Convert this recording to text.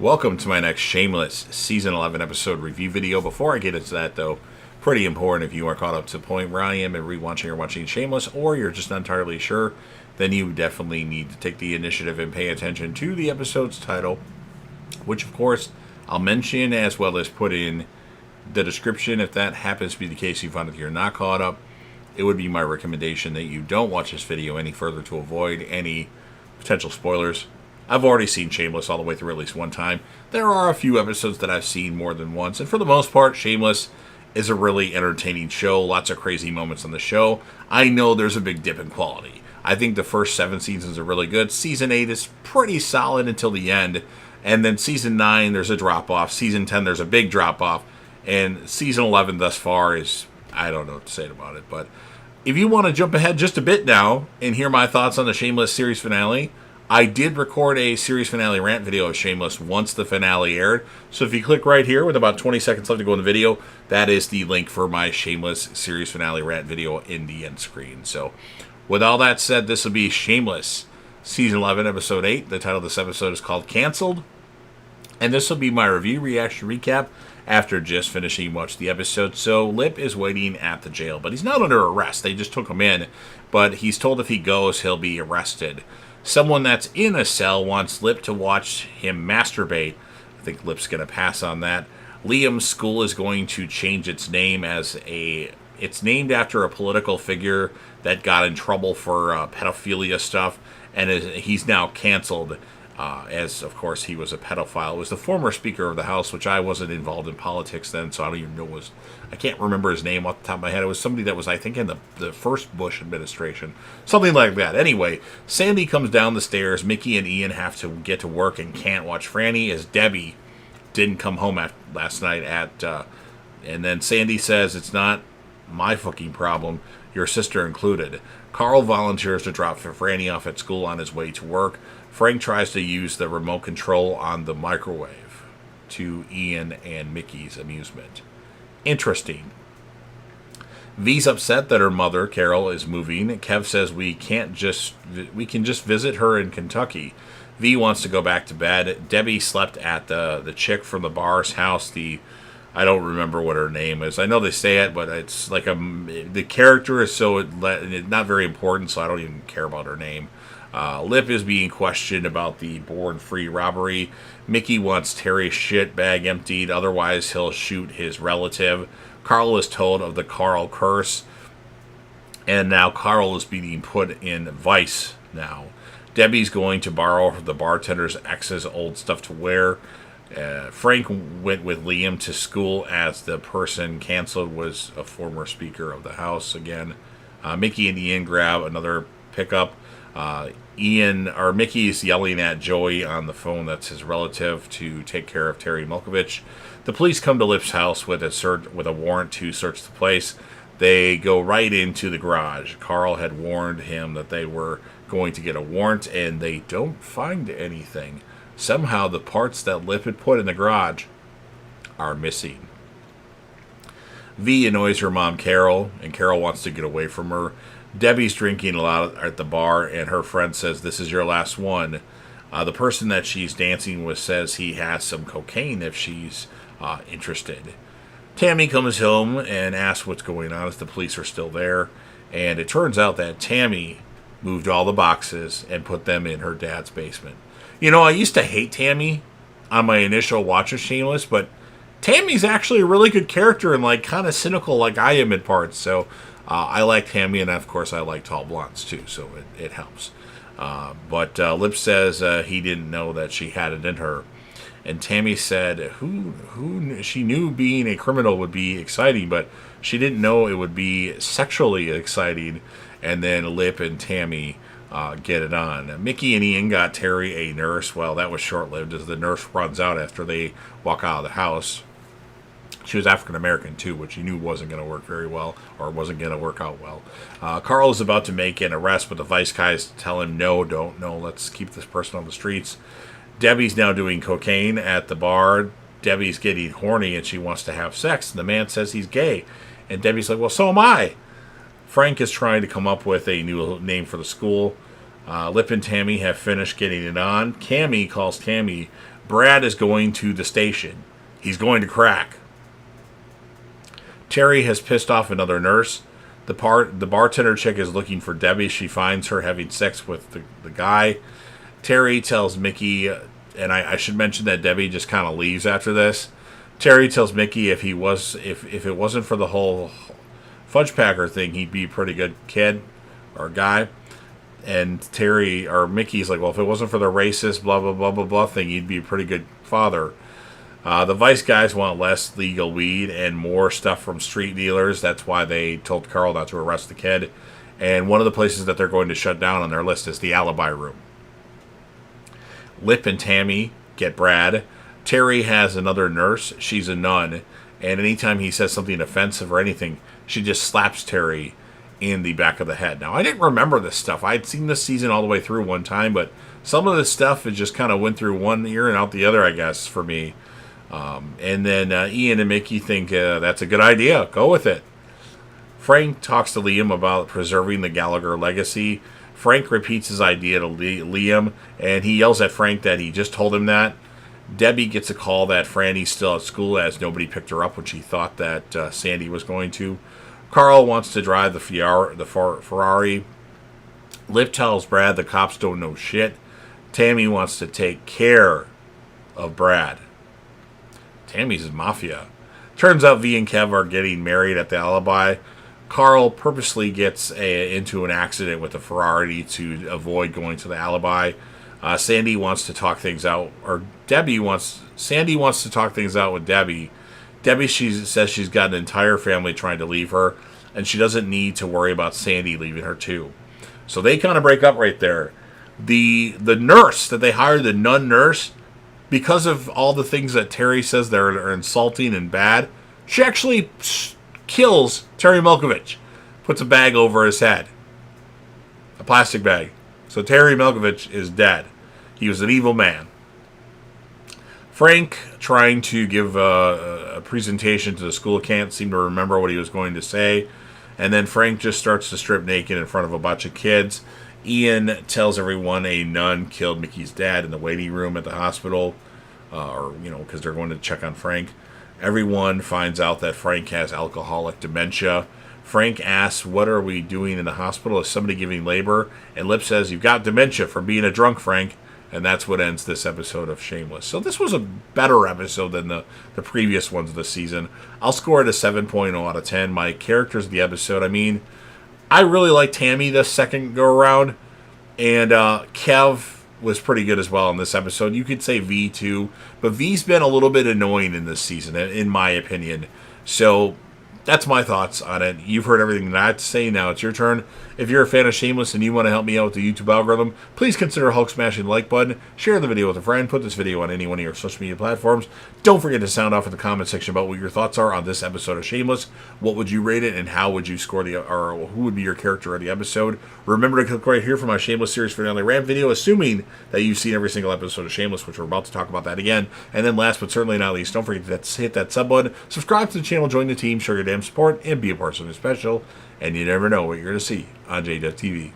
Welcome to my next Shameless Season 11 episode review video. Before I get into that, though, pretty important if you are caught up to the point where I am and rewatching or watching Shameless, or you're just not entirely sure, then you definitely need to take the initiative and pay attention to the episode's title, which, of course, I'll mention as well as put in the description. If that happens to be the case, you find if you're not caught up, it would be my recommendation that you don't watch this video any further to avoid any potential spoilers. I've already seen Shameless all the way through at least one time. There are a few episodes that I've seen more than once, and for the most part, Shameless is a really entertaining show. Lots of crazy moments on the show. I know there's a big dip in quality. I think the first 7 seasons are really good. Season 8 is pretty solid until the end, and then Season 9, there's a drop-off. Season 10, there's a big drop-off, and Season 11 thus far is, I don't know what to say about it, but if you want to jump ahead just a bit now and hear my thoughts on the Shameless series finale, I did record a series finale rant video of Shameless once the finale aired. So if you click right here with about 20 seconds left to go in the video, that is the link for my Shameless series finale rant video in the end screen. So with all that said, this will be Shameless Season 11, Episode 8. The title of this episode is called Cancelled. And this will be my review, reaction, recap after just finishing watching the episode. So Lip is waiting at the jail, but he's not under arrest. They just took him in, but he's told if he goes, he'll be arrested. Someone that's in a cell wants Lip to watch him masturbate. I think Lip's going to pass on that. Liam's school is going to change its name it's named after a political figure that got in trouble for pedophilia stuff, and he's now canceled as, of course, he was a pedophile. It was the former Speaker of the House, which I wasn't involved in politics then, so I don't even know I can't remember his name off the top of my head. It was somebody that was, I think, in the first Bush administration. Something like that. Anyway, Sandy comes down the stairs. Mickey and Ian have to get to work and can't watch Franny as Debbie didn't come home last night and then Sandy says, "It's not my fucking problem, your sister included." Carl volunteers to drop Franny off at school on his way to work. Frank tries to use the remote control on the microwave to Ian and Mickey's amusement. Interesting. V's upset that her mother, Carol, is moving. Kev says we can just visit her in Kentucky. V wants to go back to bed. Debbie slept at the chick from the bar's house. I don't remember what her name is. I know they say it, but it's like the character is so not very important, so I don't even care about her name. Lip is being questioned about the board-free robbery. Mickey wants Terry's shit bag emptied, otherwise he'll shoot his relative. Carl is told of the Carl curse, and now Carl is being put in vice now. Debbie's going to borrow the bartender's ex's old stuff to wear. Frank went with Liam to school as the person canceled was a former Speaker of the House again. Mickey and Ian grab another pickup. Mickey is yelling at Joey on the phone, that's his relative, to take care of Terry Milkovich. The police come to Lip's house with a warrant to search the place. They go right into the garage. Carl had warned him that they were going to get a warrant, and they don't find anything. Somehow the parts that Lip had put in the garage are missing. V annoys her mom, Carol, and Carol wants to get away from her. Debbie's drinking a lot at the bar, and her friend says, "This is your last one." The person that she's dancing with says he has some cocaine if she's interested. Tammy comes home and asks what's going on as the police are still there, and it turns out that Tammy moved all the boxes and put them in her dad's basement. You know, I used to hate Tammy on my initial watch of Shameless, but Tammy's actually a really good character and like kind of cynical like I am in parts, so I like Tammy, and of course I like tall blondes too, so it helps. But Lip says he didn't know that she had it in her. And Tammy said she knew being a criminal would be exciting, but she didn't know it would be sexually exciting. And then Lip and Tammy get it on. Mickey and Ian got Terry a nurse. Well, that was short-lived as the nurse runs out after they walk out of the house. She was African-American, too, which he knew wasn't going to work very well, or wasn't going to work out well. Carl is about to make an arrest, but the vice guys tell him, no, let's keep this person on the streets. Debbie's now doing cocaine at the bar. Debbie's getting horny, and she wants to have sex. And the man says he's gay. And Debbie's like, well, so am I. Frank is trying to come up with a new name for the school. Lip and Tammy have finished getting it on. Cammy calls Tammy Brad is going to the station. He's going to crack. Terry has pissed off another nurse. The bartender chick is looking for Debbie. She finds her having sex with the guy. Terry tells Mickey, and I should mention that Debbie just kind of leaves after this. Terry tells Mickey if it wasn't for the whole fudge packer thing, he'd be a pretty good kid or guy. And Mickey's like, well, if it wasn't for the racist blah blah blah blah blah thing, he'd be a pretty good father. The Vice guys want less legal weed and more stuff from street dealers. That's why they told Carl not to arrest the kid. And one of the places that they're going to shut down on their list is the alibi room. Lip and Tammy get Brad. Terry has another nurse. She's a nun. And anytime he says something offensive or anything, she just slaps Terry in the back of the head. Now, I didn't remember this stuff. I'd seen this season all the way through one time, but some of this stuff, it just kind of went through one ear and out the other, I guess, for me. And then Ian and Mickey think that's a good idea. Go with it. Frank talks to Liam about preserving the Gallagher legacy. Frank repeats his idea to Liam, and he yells at Frank that he just told him that. Debbie gets a call that Franny's still at school as nobody picked her up when she thought that Sandy was going to. Carl wants to drive the Ferrari. Lip tells Brad the cops don't know shit. Tammy wants to take care of Brad. Tammy's mafia. Turns out V and Kev are getting married at the alibi. Carl purposely gets into an accident with the Ferrari to avoid going to the alibi. Sandy wants to talk things out, or Sandy wants to talk things out with Debbie. Debbie says she's got an entire family trying to leave her, and she doesn't need to worry about Sandy leaving her too. So they kind of break up right there. The nurse that they hired, the nun nurse, because of all the things that Terry says that are insulting and bad, she actually kills Terry Milkovich. Puts a bag over his head. A plastic bag. So Terry Milkovich is dead. He was an evil man. Frank, trying to give a presentation to the school, can't seem to remember what he was going to say. And then Frank just starts to strip naked in front of a bunch of kids. Ian tells everyone a nun killed Mickey's dad in the waiting room at the hospital. Because they're going to check on Frank. Everyone finds out that Frank has alcoholic dementia. Frank asks, what are we doing in the hospital? Is somebody giving labor? And Lip says, you've got dementia from being a drunk, Frank. And that's what ends this episode of Shameless. So this was a better episode than the previous ones of the season. I'll score it a 7.0 out of 10. My characters of the episode, I really like Tammy this second go-around. And Kev was pretty good as well in this episode. You could say V too. But V's been a little bit annoying in this season, in my opinion. So that's my thoughts on it. You've heard everything that I have to say. Now it's your turn. If you're a fan of Shameless and you want to help me out with the YouTube algorithm, please consider Hulk smashing the like button, share the video with a friend, put this video on any one of your social media platforms. Don't forget to sound off in the comment section about what your thoughts are on this episode of Shameless. What would you rate it, and how would you score or who would be your character of the episode? Remember to click right here for my Shameless series finale rant video, assuming that you've seen every single episode of Shameless, which we're about to talk about that again. And then last but certainly not least, don't forget to hit that sub button, subscribe to the channel, join the team, show your damn support, and be a part of something special. And you never know what you're going to see on J.TV.